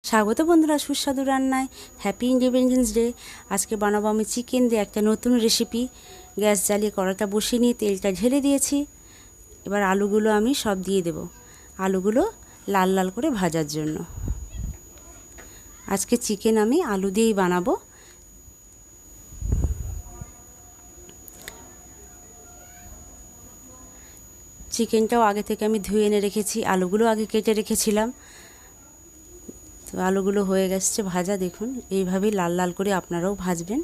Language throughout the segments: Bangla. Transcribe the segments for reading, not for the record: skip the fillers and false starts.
স্বাগত বন্ধুরা সুস্বাদু রান্নায়। Happy independence day. আজকে বানাবো আমি চিকেন দিয়ে একটা নতুন রেসিপি। গ্যাস জ্বালিয়ে কড়াটা বসিয়ে নিয়ে তেলটা ঢেলে দিয়েছি। এবার আলুগুলো আমি সব দিয়ে দেব, আলুগুলো লাল লাল করে ভাজার জন্য। আজকে চিকেন আমি আলু দিয়েই বানাবো। চিকেনটাও আগে থেকে আমি ধুয়ে এনে রেখেছি, আলুগুলো আগে কেটে রেখেছিলাম। তো আলুগুলো হয়ে গেছে ভাজা, দেখুন এইভাবেই লাল লাল করে আপনারাও ভাজবেন।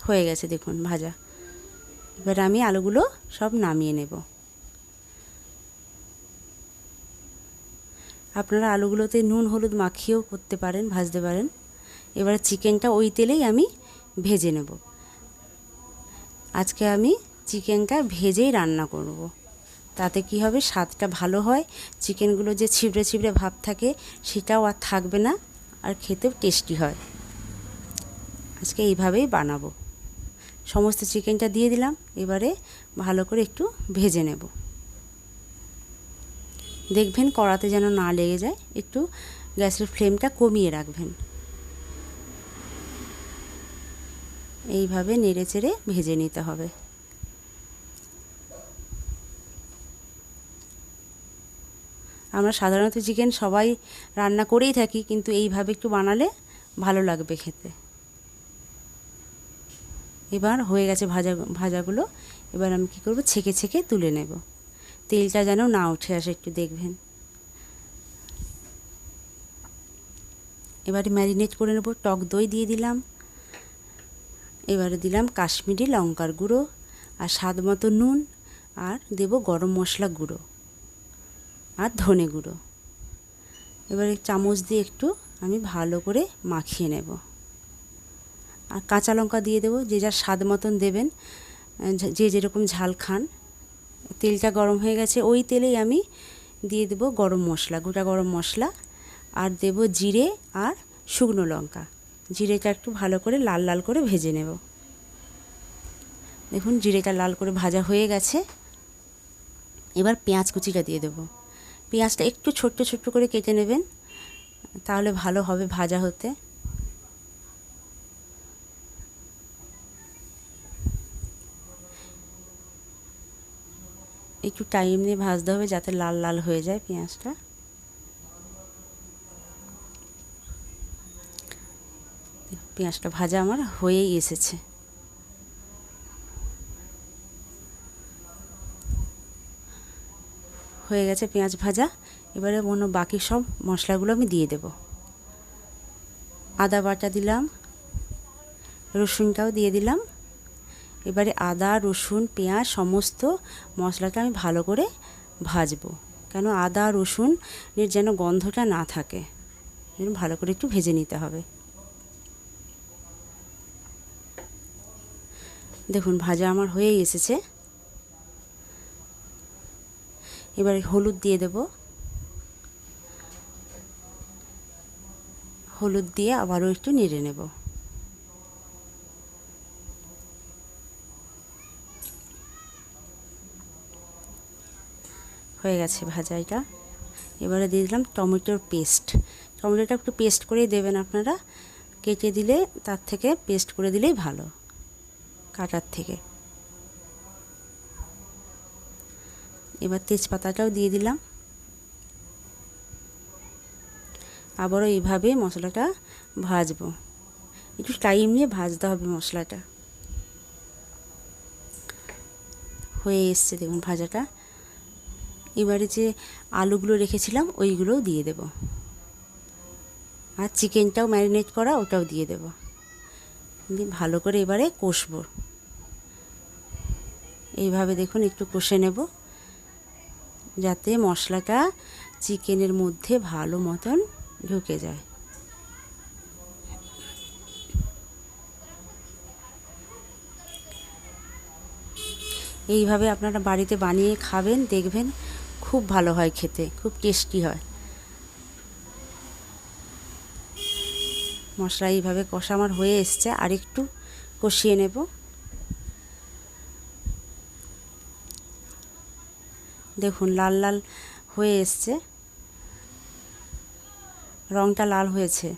হয়ে গেছে দেখুন ভাজা। এবার আমি আলুগুলো সব নামিয়ে নেব। আপনারা আলুগুলোতে নুন হলুদ মাখিয়েও করতে পারেন, ভাজতে পারেন। এবারে চিকেনটা ওই তেলেই আমি ভেজে নেব। আজকে আমি চিকেনটা ভেজেই রান্না করব। তাতে কি হবে, স্বাদটা ভালো হয়। চিকেনগুলো যে ছিবড়ে ছিবড়ে ভাব থাকে সেটাও আর থাকবে না, আর খেতেও টেস্টি হয়। আজকে এইভাবেই বানাবো। সমস্ত চিকেনটা দিয়ে দিলাম, এবারে ভালো করে একটু ভেজে নেব। দেখবেন কড়াতে যেন না লেগে যায়, একটু গ্যাসের ফ্লেমটা কমিয়ে রাখবেন। এইভাবে নেড়ে চেড়ে ভেজে নিতে হবে। আমরা সাধারণত চিকেন সবাই রান্না করেই থাকি, কিন্তু এইভাবে একটু বানালে ভালো লাগবে খেতে। এবার হয়ে গেছে ভাজাগুলো। এবার আমি কী করব, ছেঁকে ছেঁকে তুলে নেব। তেলটা যেন না উঠে আসে, একটু দেখবেন। এবারে ম্যারিনেট করে নেব। টক দই দিয়ে দিলাম। এবারে দিলাম কাশ্মীরি লঙ্কার গুঁড়ো আর স্বাদ মতো নুন, আর দেব গরম মশলা গুঁড়ো আর ধনে গুঁড়ো। এবারে চামচ দিয়ে একটু আমি ভালো করে মাখিয়ে নেব। আর কাঁচা লঙ্কা দিয়ে দেবো, যে যার স্বাদ মতন দেবেন, যে যেরকম ঝাল খান। তেলটা গরম হয়ে গেছে, ওই তেলেই আমি দিয়ে দেবো গরম মশলা, গোটা গরম মশলা, আর দেব জিরে আর শুকনো লঙ্কা। জিরেটা একটু ভালো করে লাল লাল করে ভেজে নেব। দেখুন জিরেটা লাল করে ভাজা হয়ে গেছে। এবার পেঁয়াজ কুচিটা দিয়ে দেবো। পেঁয়াজটা একটু ছোট্ট ছোট্ট করে কেটে নেবেন, তাহলে ভালো হবে ভাজা হতে। একটু টাইম নিয়ে ভাজতে হবে যাতে লাল লাল হয়ে যায় পেঁয়াজটা। পেঁয়াজটা ভাজা আমার হয়েই এসেছে। হয়ে গেছে পেঁয়াজ ভাজা। এবারে অন্য বাকি সব মশলাগুলো আমি দিয়ে দেব। আদা বাটা দিলাম, রসুনটাও দিয়ে দিলাম। এবারে আদা রসুন পেঁয়াজ সমস্ত মশলাটা আমি ভালো করে ভাজবো, কেন আদা রসুনের যেন গন্ধটা না থাকে। ভালো করে একটু ভেজে নিতে হবে। দেখুন ভাজা আমার হয়েই এসেছে। এবারে হলুদ দিয়ে দেব। হলুদ দিয়ে আবারও একটু নেড়ে নেব। হয়ে গেছে ভাজা এটা। এবারে দিয়ে দিলাম টমেটোর পেস্ট। টমেটোটা একটু পেস্ট করেই দেবেন আপনারা, কেটে দিলে তার থেকে পেস্ট করে দিলেই ভালো, কাটার থেকে। এবার তেজপাতাটাও দিয়ে দিলাম। আবারও এইভাবে মশলাটা ভাজবো। একটু টাইম নিয়ে ভাজতে হবে মশলাটা। হয়ে এসছে দেখুন ভাজাটা। এবারে যে আলুগুলো রেখেছিলাম ওইগুলোও দিয়ে দেব, আর চিকেনটাও ম্যারিনেট করা ওটাও দিয়ে দেব। দিয়ে ভালো করে এবারে কষবো। এইভাবে দেখুন একটু কষে নেব, যাতে মশলাটা চিকেনের মধ্যে ভালো মতন ঢুকে যায়। এইভাবে আপনারা বাড়িতে বানিয়ে খাবেন, দেখবেন খুব ভালো হয় খেতে, খুব টেস্টি হয়। মশলা এইভাবে কষা আমার হয়ে এসছে, আর একটু কষিয়ে নেব। দেখুন লাল লাল হয়ে এসছে, রঙটা লাল হয়েছে।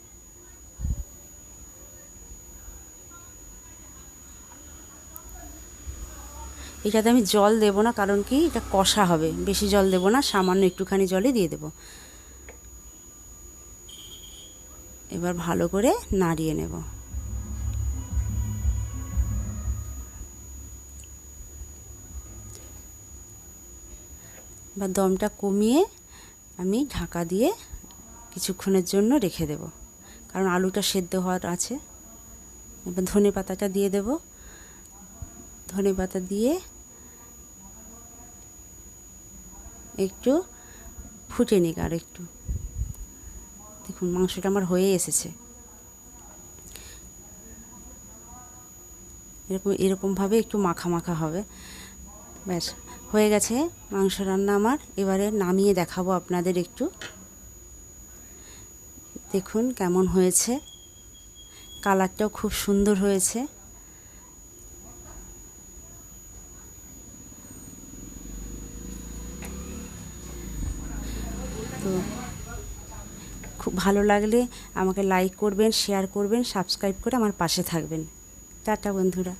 এটাতে আমি জল দেব না, কারণ কি এটা কষা হবে, বেশি জল দেব না, সামান্য একটুখানি জলই দিয়ে দেব। এবার ভালো করে নাড়িয়ে নেব। এবার দমটা কমিয়ে আমি ঢাকা দিয়ে কিছুক্ষণের জন্য রেখে দেব, কারণ আলুটা সেদ্ধ হওয়ার আছে। এবার ধনে পাতাটা দিয়ে দেব। ধনে পাতা দিয়ে একটু ফুটে নিক আর একটু। দেখুন মাংসটা আমার হয়ে এসেছে। এরকমভাবে একটু মাখা মাখা হবে। ব্যাস হয়ে গেছে মাংস রান্না আমার। এবারে নামিয়ে দেখাবো আপনাদের একটু। দেখুন কেমন হয়েছে, কালারটাও খুব সুন্দর হয়েছে। তো খুব ভালো লাগলে আমাকে লাইক করবেন, শেয়ার করবেন, সাবস্ক্রাইব করে আমার পাশে থাকবেন। টাটা বন্ধুরা।